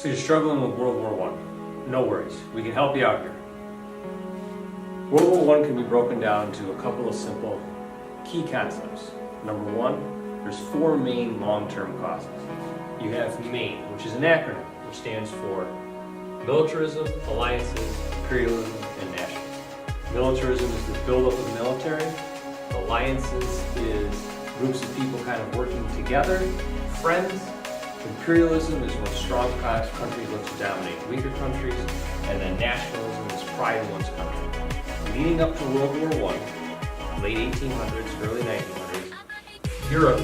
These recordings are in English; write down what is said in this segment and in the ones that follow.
So you're struggling with World War I. No worries, we can help you out here. World War I can be broken down into a couple of simple key concepts. Number one, there's four main long-term causes. You have MAIN, which is an acronym, which stands for militarism, alliances, imperialism, and nationalism. Militarism is the buildup of the military. Alliances is groups of people kind of working together, friends. Imperialism is when strong countries look to dominate weaker countries, and then nationalism is pride in one's country. Leading up to World War I, late 1800s, early 1900s, Europe,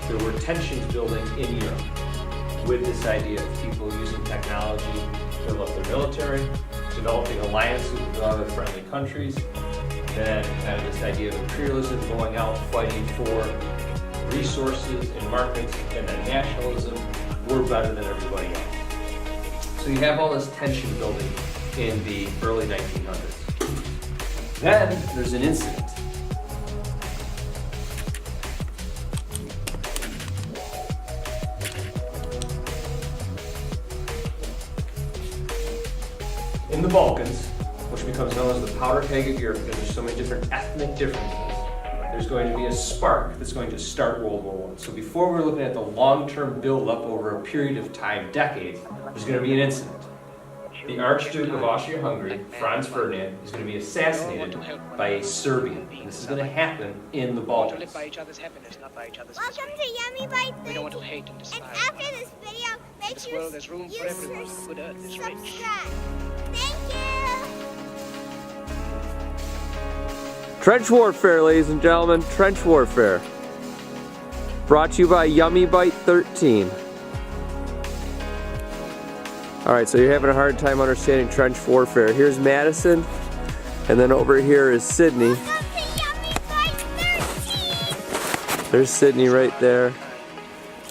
there were tensions building in Europe with this idea of people using technology to build up their military, developing alliances with other friendly countries, then kind of this idea of imperialism, going out fighting for resources and markets, and then nationalism, we're better than everybody else. So you have all this tension building in the early 1900s. Then there's an incident. In the Balkans, which becomes known as the powder keg of Europe because there's so many different ethnic differences, there's going to be a spark that's going to start World War I. So before we're looking at the long-term build-up over a period of time, decades, there's going to be an incident. The Archduke of Austria-Hungary, Franz Ferdinand, is going to be assassinated by a Serbian. This is going to happen in the Balkans. By each other's happiness, not by each other's Welcome to Yummy Bite 13. We don't want to hate and decide. And after this video, make This sure world, there's room for everyone. The good earth is rich. subscribe. Thank you. Trench warfare, ladies and gentlemen, trench warfare. Brought to you by Yummy Bite 13. Alright, so you're having a hard time understanding trench warfare. Here's Madison, and then over here is Sydney. Welcome to Yummy Bite 13. There's Sydney right there.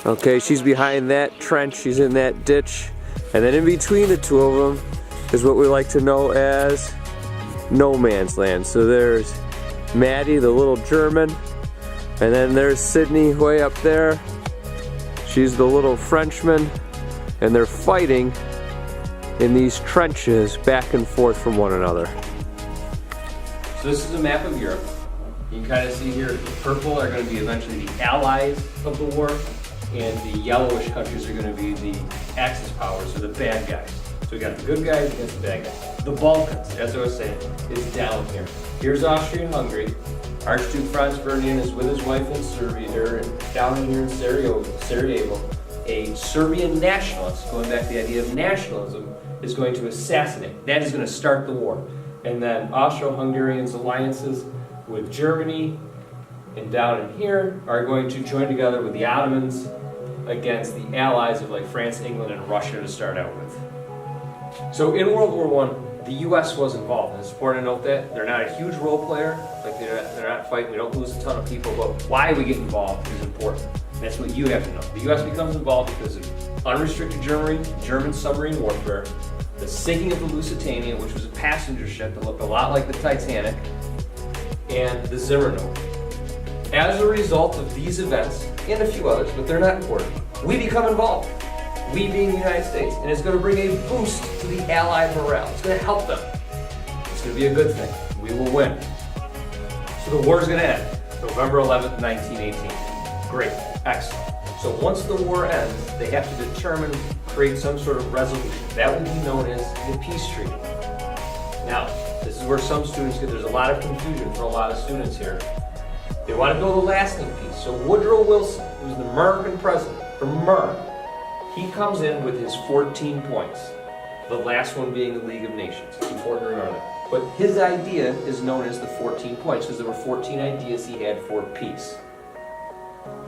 Okay, she's behind that trench, she's in that ditch. And then in between the two of them is what we like to know as no man's land. So there's Maddie, the little German, and then there's Sydney way up there. She's the little Frenchman, and they're fighting in these trenches back and forth from one another. So this is a map of Europe. You can kind of see here, the purple are going to be eventually the allies of the war, and the yellowish countries are going to be the Axis powers, or the bad guys. So we got the good guys against the bad guys. The Balkans, as I was saying, is down here. Here's Austria and Hungary. Archduke Franz Ferdinand is with his wife in Serbia, down in here in Sarajevo. A Serbian nationalist, going back to the idea of nationalism, is going to assassinate. That is going to start the war. And then Austro-Hungarian's alliances with Germany and down in here are going to join together with the Ottomans against the allies of like France, England, and Russia to start out with. So in World War I, the US was involved. And it's important to note that they're not a huge role player, like they're not fighting, we don't lose a ton of people, but why we get involved is important. And that's what you have to know. The US becomes involved because of unrestricted German submarine warfare, the sinking of the Lusitania, which was a passenger ship that looked a lot like the Titanic, and the Zimmerno. As a result of these events, and a few others, but they're not important, we become involved. We being the United States, and it's going to bring a boost to the Allied morale. It's going to help them. It's going to be a good thing. We will win. So the war is going to end November 11th, 1918. Great. Excellent. So once the war ends, they have to determine, create some sort of resolution. That will be known as the peace treaty. Now, this is where some students get, there's a lot of confusion for a lot of students here. They want to build a lasting peace. So Woodrow Wilson, who's the American president from America, he comes in with his 14 points. The last one being the League of Nations. It's important to remember that. But his idea is known as the 14 points because there were 14 ideas he had for peace.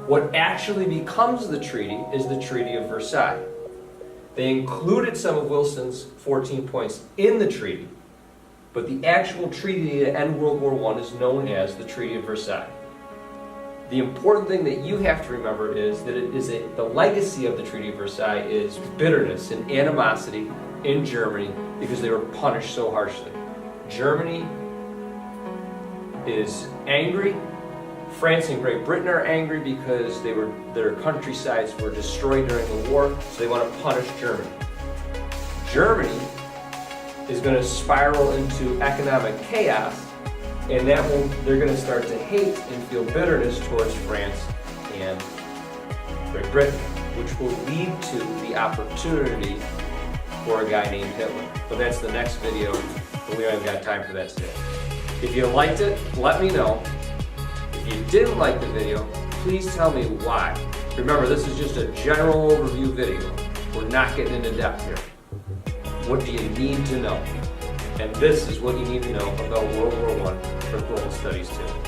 What actually becomes the treaty is the Treaty of Versailles. They included some of Wilson's 14 points in the treaty, but the actual treaty to end World War I is known as the Treaty of Versailles. The important thing that you have to remember is that the legacy of the Treaty of Versailles is bitterness and animosity in Germany because they were punished so harshly. Germany is angry, France and Great Britain are angry because their countrysides were destroyed during the war, so they want to punish Germany. Germany is going to spiral into economic chaos, and they're going to start to hate and feel bitterness towards France and Great Britain, which will lead to the opportunity for a guy named Hitler. But that's the next video, and we don't have got time for that today. If you liked it, let me know. If you didn't like the video, please tell me why. Remember, this is just a general overview video. We're not getting into depth here. What do you need to know? And this is what you need to know about World War I for Global Studies 2.